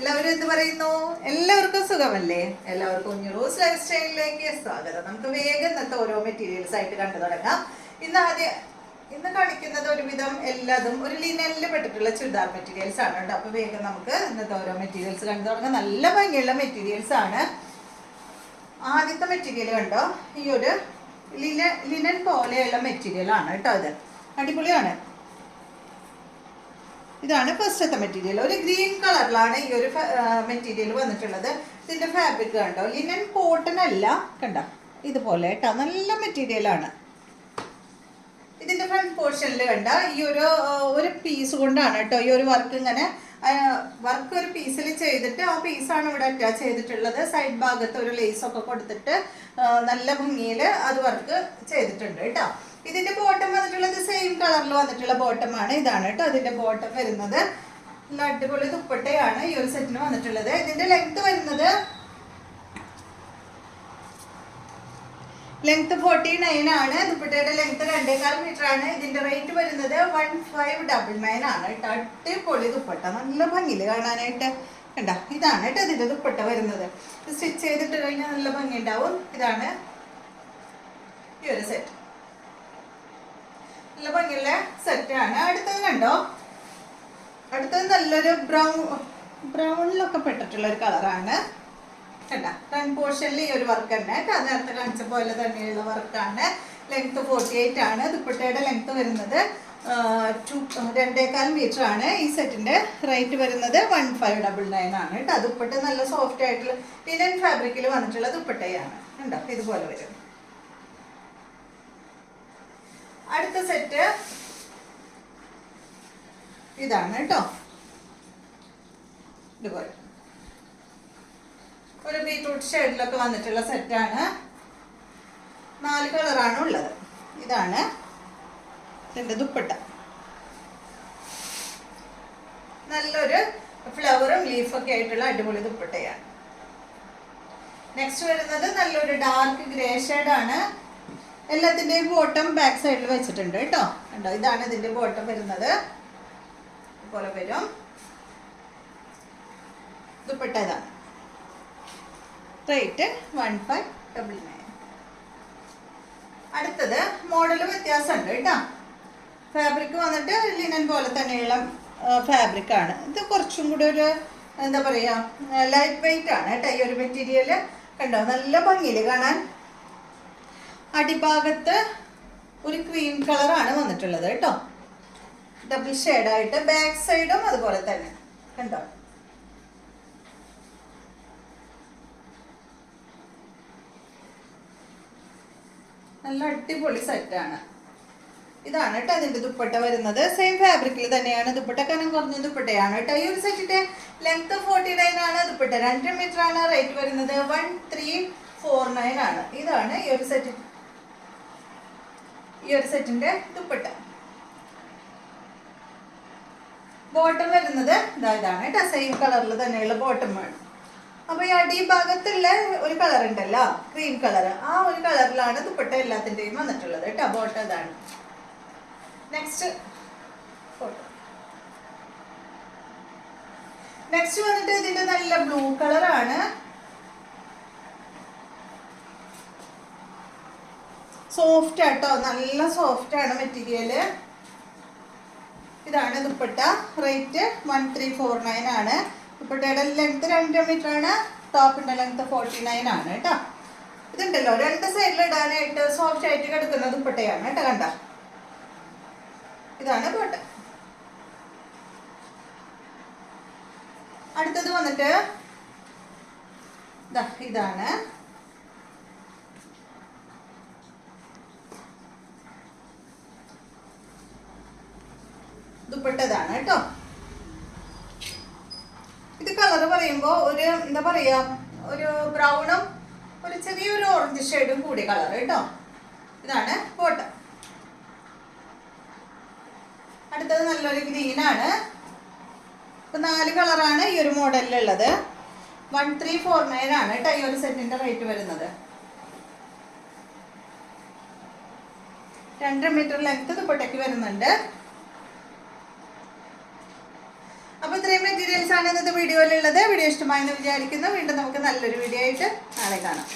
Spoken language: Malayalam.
എല്ലാവരും എന്ത് പറയുന്നു? എല്ലാവർക്കും സുഖമല്ലേ? എല്ലാവർക്കും കുഞ്ഞുറൂസ് ലൈഫ് സ്റ്റൈലിലേക്ക് സ്വാഗതം. നമുക്ക് വേഗം ഇന്നത്തെ ഓരോ മെറ്റീരിയൽസ് ആയിട്ട് കണ്ടു തുടങ്ങാം. ഇന്ന് കാണിക്കുന്നത് ഒരുവിധം എല്ലാതും ഒരു ലിനനിൽ പെട്ടിട്ടുള്ള ചുരിദാർ മെറ്റീരിയൽസ് ആണ് കേട്ടോ. അപ്പൊ വേഗം നമുക്ക് ഇന്നത്തെ ഓരോ മെറ്റീരിയൽസ് കണ്ടു തുടങ്ങാം. നല്ല ഭംഗിയുള്ള മെറ്റീരിയൽസ് ആണ്. ആദ്യത്തെ മെറ്റീരിയൽ കണ്ടോ, ഈ ഒരു ലിനൻ പോലെയുള്ള മെറ്റീരിയൽ ആണ് കേട്ടോ. ഇത് അടിപൊളിയാണ്. ഇതാണ് ഫസ്റ്റത്തെ മെറ്റീരിയൽ. ഒരു ഗ്രീൻ കളറിലാണ് ഈ ഒരു മെറ്റീരിയൽ വന്നിട്ടുള്ളത്. ഇതിന്റെ ഫാബ്രിക് കണ്ടോ, ലിനൻ കോട്ടൺ അല്ല, കണ്ടോ ഇതുപോലെ കേട്ടോ. നല്ല മെറ്റീരിയലാണ്. ഇതിന്റെ ഫ്രണ്ട് പോർഷനിൽ കണ്ട ഈ ഒരു പീസ് കൊണ്ടാണ് കേട്ടോ ഈ ഒരു വർക്ക്. ഇങ്ങനെ വർക്ക് ഒരു പീസിൽ ചെയ്തിട്ട് ആ പീസാണ് ഇവിടെ അറ്റാച്ച് ചെയ്തിട്ടുള്ളത്. സൈഡ് ഭാഗത്ത് ഒരു ലേസ് ഒക്കെ കൊടുത്തിട്ട് നല്ല ഭംഗിയിൽ അത് വർക്ക് ചെയ്തിട്ടുണ്ട് കേട്ടോ. ഇതിന്റെ ബോട്ടം വന്നിട്ടുള്ളത് സെയിം കളറിൽ വന്നിട്ടുള്ള ബോട്ടമാണ്. ഇതാണ് കേട്ടോ അതിന്റെ ബോട്ടം വരുന്നത്. നല്ല അടിപൊളി ദുപ്പട്ടയാണ് ഈ ഒരു സെറ്റിന് വന്നിട്ടുള്ളത്. ഇതിന്റെ ലെങ്ത് വരുന്നത് 49 ആണ്. ദുപ്പട്ടയുടെ ലെങ്ത് 2.25 മീറ്റർ ആണ്. ഇതിന്റെ റേറ്റ് വരുന്നത് 1599 ആണ് കേട്ടോ. അടിപൊളി ദുപ്പട്ട, നല്ല ഭംഗിയിൽ കാണാനായിട്ട് കണ്ട. ഇതാണ് കേട്ടോ ഇതിന്റെ ദുപ്പട്ട വരുന്നത്. സ്റ്റിച്ച് ചെയ്തിട്ട് കഴിഞ്ഞാൽ നല്ല ഭംഗി ഉണ്ടാവും. ഇതാണ് ഈ ഒരു സെറ്റ്, നല്ല ഭംഗിയുള്ള സെറ്റാണ്. അടുത്തത് കണ്ടോ, അടുത്തത് നല്ലൊരു ബ്രൗണിലൊക്കെ പെട്ടിട്ടുള്ള ഒരു കളറാണ് കണ്ട. ഫ്രണ്ട് പോർഷനിൽ ഈ ഒരു വർക്ക് തന്നെ കേട്ടോ, നേരത്തെ കാണിച്ച പോലെ തന്നെയുള്ള വർക്കാണ്. ലെങ്ത് 48 ആണ്. ദുപ്പട്ടയുടെ ലെങ്ത് വരുന്നത് 2.25 മീറ്റർ ആണ്. ഈ സെറ്റിന്റെ റേറ്റ് വരുന്നത് 1599 ആണ് കേട്ടോ. ദുപ്പട്ട നല്ല സോഫ്റ്റ് ആയിട്ടുള്ള ലിനൻ ഫാബ്രിക്കിൽ വന്നിട്ടുള്ള ദുപ്പട്ടയാണ് കണ്ടോ. ഇതുപോലെ വരും. അടുത്ത സെറ്റ് ഇതാണ് കേട്ടോ. ഇതുപോലെ ഒരു ബീട്രൂട്ട് ഷെയ്ഡിലൊക്കെ വന്നിട്ടുള്ള സെറ്റാണ്. 4 കളറാണ് ഉള്ളത്. ഇതാണ് ഇതിന്റെ ദുപ്പട്ട. നല്ലൊരു ഫ്ലവറും ലീഫൊക്കെ ആയിട്ടുള്ള അടിപൊളി ദുപ്പട്ടയാണ്. നെക്സ്റ്റ് വരുന്നത് നല്ലൊരു ഡാർക്ക് ഗ്രേ ഷെയ്ഡാണ്. എല്ലാത്തിൻ്റെയും ബോട്ടം ബാക്ക് സൈഡിൽ വെച്ചിട്ടുണ്ട് കേട്ടോ. കണ്ടോ, ഇതാണ് ഇതിന്റെ ബോട്ടം വരുന്നത്. ഇതുപോലെ വരും. ദുപ്പട്ട ഇതാണ്. റേറ്റ് 1599. അടുത്തത് മോഡല് വ്യത്യാസമുണ്ട് കേട്ടോ. ഫാബ്രിക് വന്നിട്ട് ലിനൻ പോലെ തന്നെയുള്ള ഫാബ്രിക് ആണ്. ഇത് കുറച്ചും കൂടി ഒരു എന്താ പറയാ, ലൈറ്റ് വെയിറ്റ് ആണ് കേട്ടോ ഈ ഒരു മെറ്റീരിയൽ. കണ്ടോ, നല്ല ഭംഗിയിൽ കാണാൻ. അടിഭാഗത്ത് ഒരു ക്രീം കളറാണ് വന്നിട്ടുള്ളത് കേട്ടോ, ഡബിൾ ഷെയ്ഡായിട്ട്. ബാക്ക് സൈഡും അതുപോലെ തന്നെ കണ്ടോ. നല്ല അടിപൊളി സെറ്റാണ്. ഇതാണ് കേട്ടോ അതിന്റെ ദുപ്പട്ട വരുന്നത്. സെയിം ഫാബ്രിക്കിൽ തന്നെയാണ്. ദുപ്പട്ട കനം കുറഞ്ഞ ദുപ്പട്ടയാണ് കേട്ടോ. ഈ ഒരു സെറ്റിന്റെ ലെങ്ത് 49 ആണ്. ദുപ്പട്ട 2 മീറ്റർ ആണ്. റേറ്റ് വരുന്നത് 1349 ആണ്. ഇതാണ് ഈ ഒരു സെറ്റിന്റെ ദുപ്പട്ട. ബോട്ടം വരുന്നത് ഇതാണ് കേട്ടോ. സെയിം കളറിൽ തന്നെയുള്ള ബോട്ടം ആണ്. അപ്പൊ ഈ അടിഭാഗത്തുള്ള ഒരു കളർ ഉണ്ടല്ലോ, ക്രീം കളർ, ആ ഒരു കളറിലാണ് ദുപ്പട്ട എല്ലാത്തിന്റെയും വന്നിട്ടുള്ളത് കേട്ടോ. ബോട്ടം ഇതാണ്. നെക്സ്റ്റ് വന്നിട്ട് ഇതിന്റെ നല്ല ബ്ലൂ കളറാണ്. സോഫ്റ്റ് ആട്ടോ, നല്ല സോഫ്റ്റ് ആണ് മെറ്റീരിയല്. ഇതാണ് ദുപ്പട്ട. റേറ്റ് 1349 ആണ്. ദുപ്പട്ടയുടെ ലെങ്ത് 2 മീറ്റർ ആണ്. ടോപ്പിന്റെ ലെങ്ത് 49 ആണ് കേട്ടോ. ഇതുണ്ടല്ലോ, 2 സൈഡിൽ ഇടാനായിട്ട് സോഫ്റ്റ് ആയിട്ട് കിടക്കുന്ന ദുപ്പട്ടയാണ് കേട്ടോ. കണ്ട, ഇതാണ് ബോട്ടം. അടുത്തത് വന്നിട്ട് ഇതാണ്. ദുപ്പട്ടതാണ് കേട്ടോ. ഇത് കളർ പറയുമ്പോ ഒരു എന്താ പറയാ, ഒരു ബ്രൗണും ഒരു ചെറിയൊരു ഓറഞ്ച് ഷെയ്ഡും കൂടിയ കളർ കേട്ടോ. ഇതാണ് ബോട്ടം. അടുത്തത് നല്ലൊരു ഗ്രീൻ ആണ്. ഇപ്പൊ 4 കളറാണ് ഈ ഒരു മോഡലിലുള്ളത്. 1349 ആണ് കേട്ടോ ഈ ഒരു സെറ്റിന്റെ റേറ്റ് വരുന്നത്. 2 മീറ്റർ ലെങ്ത് ദുപ്പട്ടയ്ക്ക് വരുന്നുണ്ട്. അപ്പോൾ ഇത്രയും മെറ്റീരിയൽസ് ആണ് ഇന്നത്തെ വീഡിയോയിലുള്ളത്. വീഡിയോ ഇഷ്ടമായെന്ന് വിചാരിക്കുന്നു. വീണ്ടും നമുക്ക് നല്ലൊരു വീഡിയോ ആയിട്ട് നാളെ കാണാം.